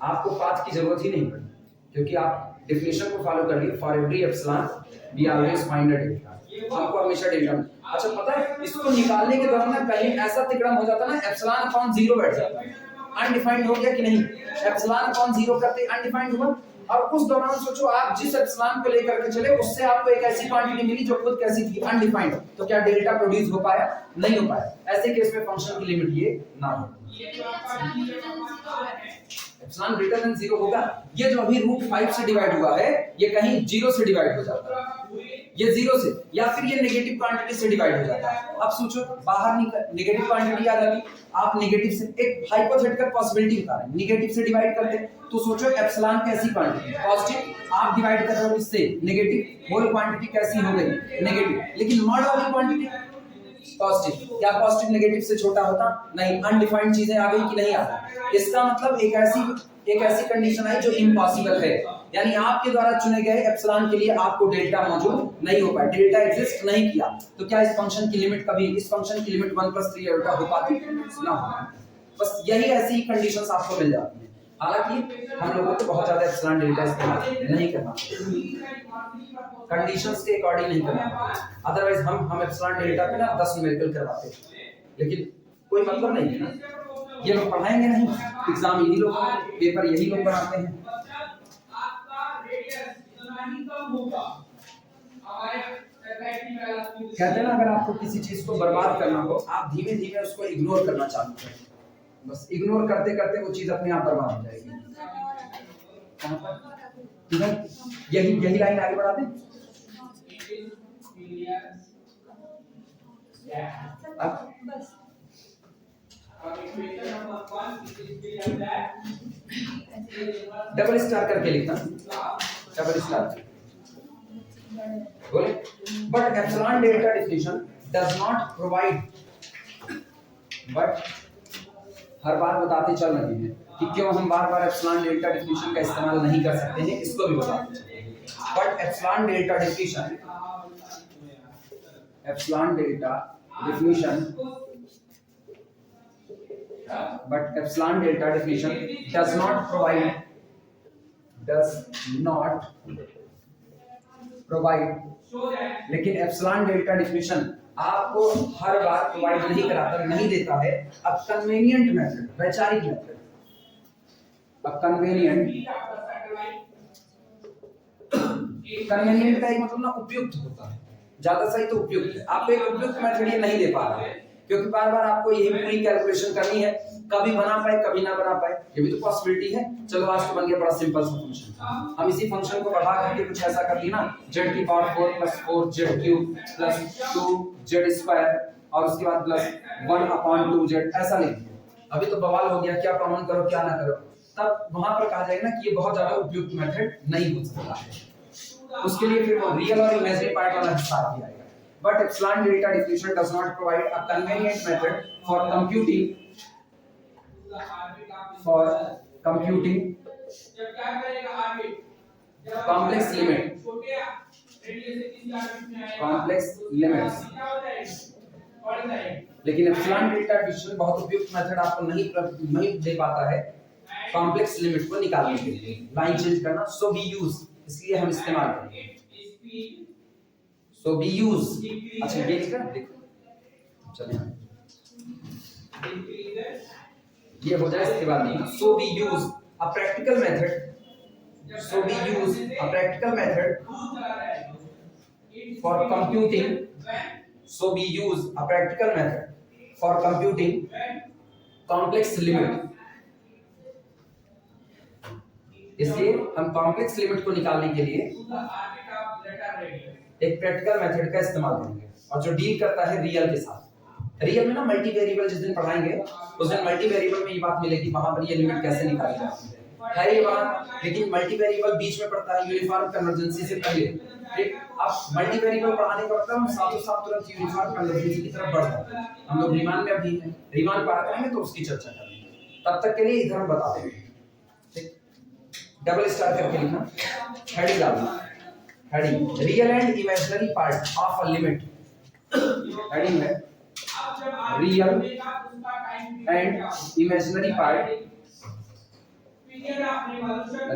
आपको पाथ की जरूरत ही नहीं पड़ी, क्योंकि आप डेफिनेशन को फॉलो कर लिए। For every epsilon we always find a delta, हमको हमेशा डेल्टा। अच्छा पता है इसको निकालने के दौरान ना कहीं ऐसा तिकड़म हो जाता ना, एप्सिलॉन अपॉन 0 बैठ जाता है। अनडिफाइंड हो गया कि नहीं? एप्सिलॉन अपॉन 0 करते अनडिफाइंड हुआ, और उस दौरान सोचो आप जिस एप्सिलॉन को लेकर के चले उससे आपको एक ऐसी क्वांटिटी मिली जो खुद कैसी थी? अनडिफाइंड। तो क्या डेल्टा प्रोड्यूस हो पाया? नहीं हो पाया। ऐसे केस में फंक्शन की लिमिट ये ना हो। एप्सिलॉन ग्रेटर देन 0 होगा। ये जो अभी √5 से डिवाइड हुआ है ये कहीं 0 से डिवाइड हो जाता है, ये 0 से, या फिर ये नेगेटिव क्वांटिटी से डिवाइड हो जाता है। अब सोचो बाहर नेगेटिव क्वांटिटी आ जाती, आप नेगेटिव से एक हाइपोथेटिकल पॉसिबिलिटी बता रहे हैं, नेगेटिव से डिवाइड करते तो सोचो एप्सिलॉन कैसी क्वांटिटी? पॉजिटिव। आप डिवाइड कर रहे हो इससे नेगेटिव, होल क्वांटिटी कैसी हो गई? नेगेटिव। लेकिन मॉड वाली क्वांटिटी पॉजिटिव। क्या पॉजिटिव नेगेटिव से छोटा होता? नहीं। अनडिफाइंड चीजें आ गई कि नहीं आ गई? इसका मतलब एक ऐसी कंडीशन आई जो इम्पॉसिबल है, यानी आपके द्वारा चुने गए एप्सिलॉन के लिए आपको डेल्टा मौजूद नहीं हो पाया, डेल्टा एग्जिस्ट नहीं किया। तो क्या इस फंक्शन की लिमिट कभी, इस फंक्शन की लिमिट 1 प्लस 3 आयोटा हो पाती? ना हो। बस यही ऐसी कंडीशंस आपको मिल जाती हैं। हालांकि हम लोगों को बहुत ज्यादा एप्सिलॉन डेल्टा इस्तेमाल नहीं करना, कंडीशंस के अकॉर्डिंग नहीं करना। अदरवाइज हम एप्सिलॉन डेल्टा पे ना 10 न्यूमेरिकल करवाते हैं, लेकिन कोई मतलब नहीं है ना, ये लोग पढ़ाएंगे नहीं, एग्जाम यही लोग, पेपर यही लोग बनाते हैं। कहते हैं ना अगर आपको किसी चीज को बर्बाद करना हो आप धीमे धीमे उसको इग्नोर करना चालू करें, बस इग्नोर करते करते वो चीज अपने आप बर्बाद हो जाएगी। यही लाइन आगे बढ़ा दें। डबल स्टार करके लिखना, डबल स्टार बोले। But epsilon delta definition does not provide, but हर बार बताते चल रहे हैं कि क्यों हम बार बार एप्सिलॉन डेल्टा डेफिनेशन का इस्तेमाल नहीं कर सकते हैं, इसको भी बताते चलेंगे। But epsilon delta definition, epsilon delta definition, but epsilon delta definition does not provide लेकिन एप्सिलॉन डेल्टा डेफिनेशन आपको हर बार प्रोवाइड नहीं कराता, नहीं देता है। अ कन्वीनियंट मेथड, वैचारिक मेथड, अ कन्वीनियंट का एक मतलब ना उपयुक्त होता है, ज्यादा सही तो उपयुक्त है। आपको एक उपयुक्त मेथड ये नहीं दे पा रहा है क्योंकि बार बार आपको यही पूरी कैलकुलेशन करनी है, कभी बना पाए कभी ना बना पाए, ये भी तो पॉसिबिलिटी है। चलो आज तो बन गया बड़ा सिंपल सा फंक्शन, हम इसी फंक्शन को बढ़ा करके कुछ ऐसा कर दिया ना, z की power 4 plus 4z cube plus 2z square और उसके बाद प्लस 1/2z ऐसा लिख दिया। अभी तो बवाल हो गया, क्या कॉमन करो क्या ना करो, तब वहां पर कहा जाएगा ना कि ये बहुत ज्यादा उपयुक्त मेथड नहीं हो सकता है। उसके लिए फिर वो रियल और इमेजिनरी पार्ट वाला हिस्सा आ जाएगा। But epsilon delta definition does not provide a convenient method for computing complex limits। लेकिन एप्सिलॉन डेल्टा डिफिनेशन बहुत उपयुक्त मेथड आपको नहीं दे पाता है कॉम्प्लेक्स लिमिट को निकालने के लिए। लाइन चेंज करना, सो बी यूज, इसलिए हम इस्तेमाल करेंगे so be use। अच्छा ये लिख रहा देखो, चलिए ये हो जाए, इसके बाद लिखना so be use a practical method, so be use a practical method for computing, so be use a practical method for computing complex limit। इसलिए हम कॉम्प्लेक्स लिमिट को निकालने के लिए एक प्रैक्टिकल मेथड का इस्तेमाल करेंगे और जो डील करता है रियल के साथ। रियल में ना मल्टी वेरिएबल जिस दिन पढ़ाएंगे उस दिन मल्टी वेरिएबल में ये बात मिलेगी, वहां पर ये लिमिट कैसे निकाली जाती है ये बात। लेकिन मल्टी वेरिएबल बीच में पड़ता है यूनिफॉर्म कन्वर्जेंसी से पहले, ठीक, अब मल्टी वेरिएबल पढ़ाने का मतलब हम साथों साथ तुरंत यूनिफॉर्म कन्वर्जेंस की तरफ बढ़ जाते हैं। हम लोग रीमान में अभी हैं, रीमान पढ़ा करेंगे तो उसकी चर्चा करेंगे, तब तक के लिए इधर हम बता देंगे। ठीक, डबल स्टार करके लिखना, हेडिंग डालना, heading real and imaginary part of a limit, heading है real and imaginary part,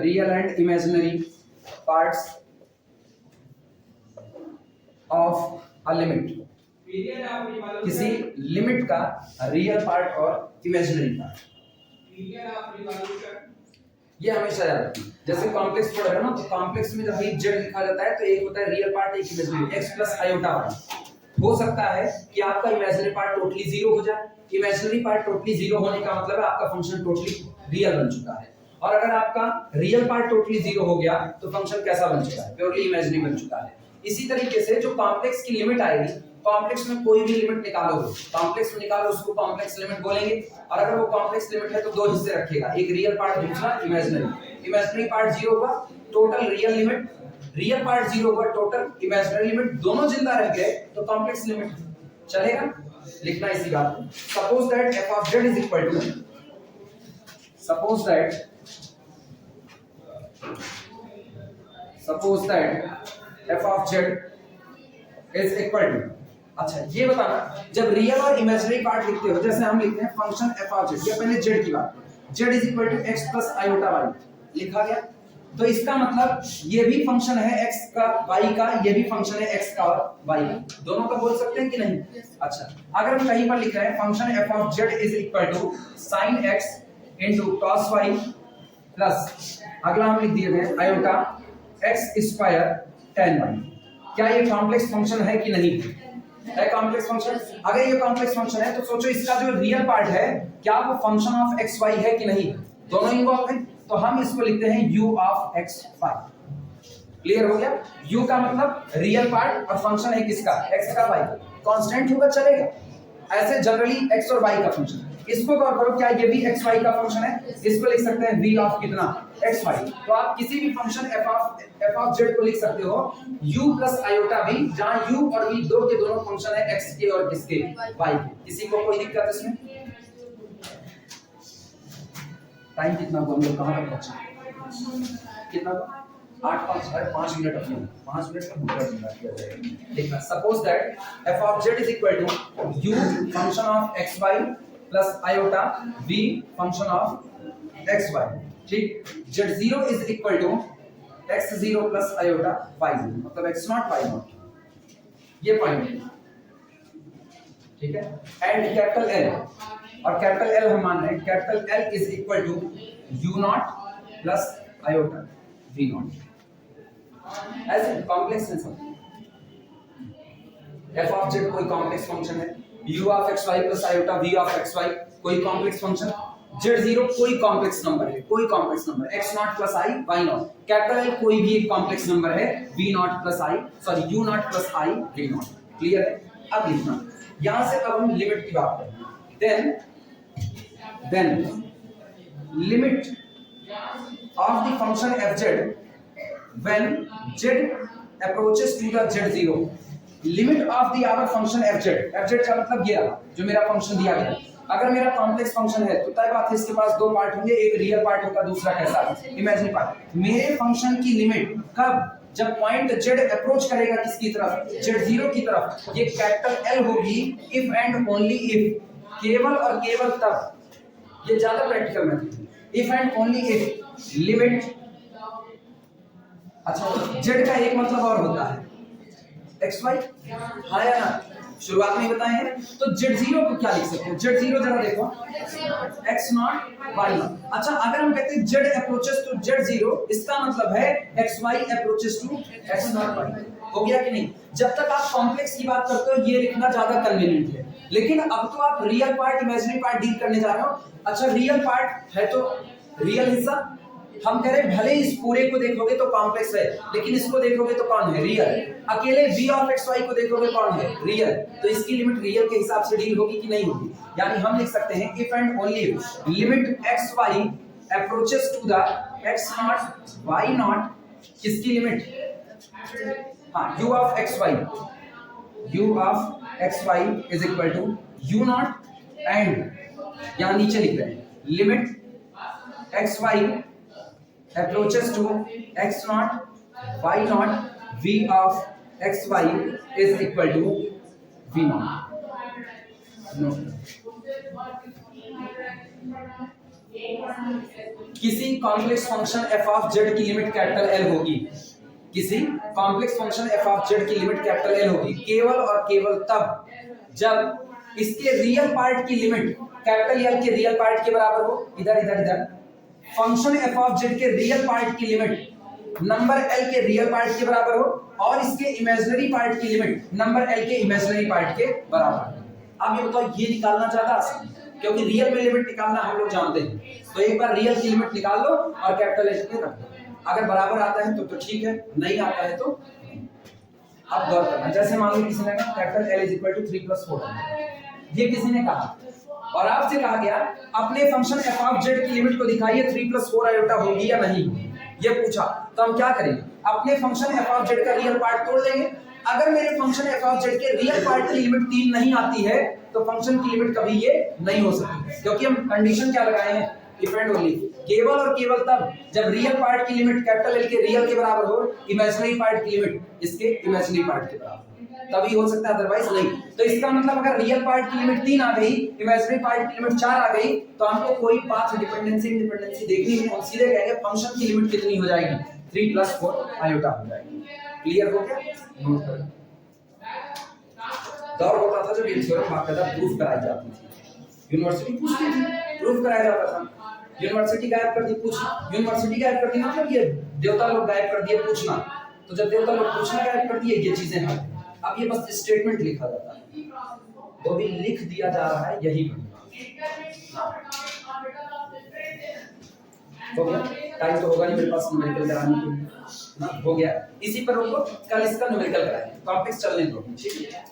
real and imaginary parts of a limit, किसी लिमिट का रियल पार्ट और इमेजिनरी पार्ट, ये हमेशा याद रखिए। जैसे कॉम्प्लेक्स पढ़ रहे हो ना, तो कॉम्प्लेक्स में जब जेड लिखा जाता है तो एक होता है रियल पार्ट, एक imaginary, x plus iota y. हो सकता है कि आपका इमेजिनरी पार्ट टोटली जीरो हो जाए। इमेजिनरी पार्ट टोटली जीरो होने का मतलब है आपका फंक्शन टोटली रियल बन चुका है, और अगर आपका रियल पार्ट टोटली जीरो हो गया तो फंक्शन कैसा बन चुका है, प्योरली इमेजिनरी बन चुका है। इसी तरीके से जो कॉम्प्लेक्स की लिमिट आएगी, कॉम्प्लेक्स में कोई भी लिमिट निकालोगे, कॉम्प्लेक्स में निकालो उसको कॉम्प्लेक्स लिमिट बोलेंगे, और अगर वो कॉम्प्लेक्स लिमिट है तो दो हिस्से रखेगा, एक रियल पार्ट दूसरा इमेजिनरी। इमेजिनरी पार्ट जीरो होगा, total real limit, real part zero होगा, टोटल इमेजिनरी लिमिट, दोनों जिंदा रह गए तो कॉम्प्लेक्स लिमिट चलेगा। लिखना इसी बात को। Suppose that f of z is equal to, suppose that f of z is equal to, अच्छा ये बताना जब रियल और इमेजिनरी पार्ट लिखते हो, जैसे हम लिखते हैं फंक्शन f of z, ये पहले z की बात, z is equal to x plus iota y लिखा गया, तो इसका मतलब ये भी फंक्शन है x का, y का, ये भी फंक्शन है x का और y का, दोनों का बोल सकते हैं कि नहीं? अच्छा, अगर हम कहीं पर लिख रहे हैं function f of z is equal to sin x into cos y plus अगला हम लिख दिए थे iota x square tan y, क्या ये कॉम्प्लेक्स फंक्शन है कि नहीं है? Complex function. अगर ये कॉम्प्लेक्स फंक्शन है तो सोचो इसका जो रियल पार्ट है क्या वो फंक्शन ऑफ x y है कि नहीं? दोनों इन्वॉल्व हैं, तो हम इसको लिखते हैं u of x y। Clear हो गया? u का मतलब रियल पार्ट और फंक्शन है किसका? x का, y। कांस्टेंट होगा चलेगा, ऐसे जनरली x और y का फंक्शन। इसको गौर करो, क्या ये भी x y का फंक्शन है? इसको लिख सकते हैं v ऑफ कितना? x y। तो आप किसी भी फंक्शन f ऑफ z को लिख सकते हो u प्लस आयोटा v, जहां u और v दो के दोनों फंक्शन है x के और किसके? y के। किसी को कोई दिक्कत इसमें? टाइम कितना हुआ, हम लोग कहां तक पहुंचे? कितना? 8-5 अरे 5 मिनट अपने 5 मिनट में पूरा पूरा किया जाएगा। देखना, suppose that f of z is equal to u function of xy plus iota v function of xy। ठीक, z0 is equal to x0 plus iota y0, मतलब x0 y0, ये पॉइंट है। ठीक है, एंड कैपिटल L, और capital L हम मान रहे हैं capital L is equal to u0 plus iota v0, ऐसे कॉम्प्लेक्स है सब। f ऑफ z कोई कॉम्प्लेक्स फंक्शन है, u of xy plus iota v of xy कोई कॉम्प्लेक्स फंक्शन, z0 कोई कॉम्प्लेक्स नंबर है, कोई complex number, x0 plus i y0, capital L कोई भी एक कॉम्प्लेक्स नंबर है, v0 plus i sorry u0 plus i v0। Clear है? अब लिखना, यहां से अब हम लिमिट की बात करें, then limit of the function fz when z approaches to the z0, limit of the our function fz का मतलब ये रहा जो मेरा फंक्शन दिया गया। अगर मेरा कॉम्प्लेक्स फंक्शन है तो तय बात है इसके पास दो पार्ट होंगे, एक रियल पार्ट होगा, दूसरा कैसा? Imaginary part. मेरे फंक्शन की लिमिट कब? जब पॉइंट z अप्रोच करेगा किसकी तरफ? z0 की तरफ। ये कैपिटल L होगी इफ एंड ओनली इफ, केवल और केवल तब, ये ज्यादा practical method, if and only if limit. अच्छा, z का एक मतलब और होता है xy, हाँ या ना? शुरुआत में बताए हैं, तो z0 को क्या लिख सकते हो? z0 जरा देखो, x0 y0। अच्छा, अगर हम कहते हैं z अप्रोचेस टू z0, इसका मतलब है xy approaches to x0 y। हो गया कि नहीं? जब तक आप कॉम्प्लेक्स की बात करते हो ये लिखना ज्यादा कन्वीनियंट है, लेकिन अब तो आप real part imaginary part deal करने जा रहे हो। अच्छा, रियल पार्ट है तो रियल हिस्सा, हम कह रहे हैं भले इस पूरे को देखोगे तो कॉम्प्लेक्स है, लेकिन इसको देखोगे तो कौन है? रियल। अकेले v ऑफ xy को देखोगे कौन है? रियल। तो इसकी लिमिट रियल के हिसाब से डील होगी कि नहीं होगी? यानी हम लिख सकते हैं if and only if limit xy approaches to the x0 y0, किसकी लिमिट? हाँ, u of x y is equal to u not and यहाँ नीचे लिख रहे हैं limit x y approaches to x not y not v of x y is equal to v not. किसी complex function f of z की limit capital L होगी, किसी complex function f of z की limit capital L होगी केवल और केवल तब जब इसके रियल पार्ट की लिमिट कैपिटल L के रियल पार्ट के बराबर हो। इधर इधर इधर फंक्शन f ऑफ z के रियल पार्ट की लिमिट नंबर L के रियल पार्ट के बराबर हो और इसके इमेजिनरी पार्ट की लिमिट नंबर L के इमेजिनरी पार्ट के बराबर। अब ये बताओ, ये निकालना ज्यादा आसान है क्योंकि रियल में लिमिट निकालना हम लोग जानते हैं। तो एक बार रियल की लिमिट निकाल लो और कैपिटल L पे रख दो। अगर बराबर आता है तो ठीक है, नहीं आता है तो अब गौर करना। जैसे मान लो किसी ने कहा capital L is equal to 3 + 4, ये किसी ने कहा और आपसे कहा गया अपने फंक्शन f ऑफ z की लिमिट को दिखाइए 3 + 4 आयोटा होगी या नहीं, ये पूछा। तो हम क्या करेंगे, अपने फंक्शन f ऑफ z का रियल पार्ट तोड़ लेंगे। अगर मेरे फंक्शन f ऑफ z के रियल पार्ट की लिमिट 3 नहीं आती है तो फंक्शन की लिमिट कभी ये नहीं हो सकती, क्योंकि हम कंडीशन क्या लगाए हैं, इफ एंड ओनली, केवल और केवल तब जब रियल पार्ट की लिमिट कैपिटल L के रियल के बराबर हो, इमेजिनरी पार्ट की लिमिट इसके इमेजिनरी पार्ट के बराबर, तभी हो सकता है, अदरवाइज नहीं। तो इसका मतलब अगर रियल पार्ट की लिमिट 3 आ गई, इमेजिनरी पार्ट की लिमिट 4 आ गई, तो हमको कोई पाथ डिपेंडेंसी इंडिपेंडेंसी देखनी है। हम सीधे कहेंगे फंक्शन की लिमिट कितनी हो जाएगी, 3 + 4 आयोटा हो जाएगी। क्लियर हो गया? नोट करो। दौर होता था जब ये थ्योरम बाकायदा प्रूफ कराई जाती थी, यूनिवर्सिटी पूछती थी, प्रूफ कराया जाता था। यूनिवर्सिटी गायब कर दी, पूछ यूनिवर्सिटी गायब कर दी मतलब ये देवता लोग गायब कर दिए पूछना। तो जब देवता लोग पूछना गायब कर दिए, ये चीजें हैं। अब ये बस स्टेटमेंट लिखा जाता है, वो भी लिख दिया जा रहा है, यही हो गया। टाइम तो होगा नहीं मेरे पास न्यूमेरिकल कराने के लिए ना, हो गया। इसी पर रोको, कल इसका न्यूमेरिकल कराएंगे, टॉपिक्स चलने दो, ठीक है।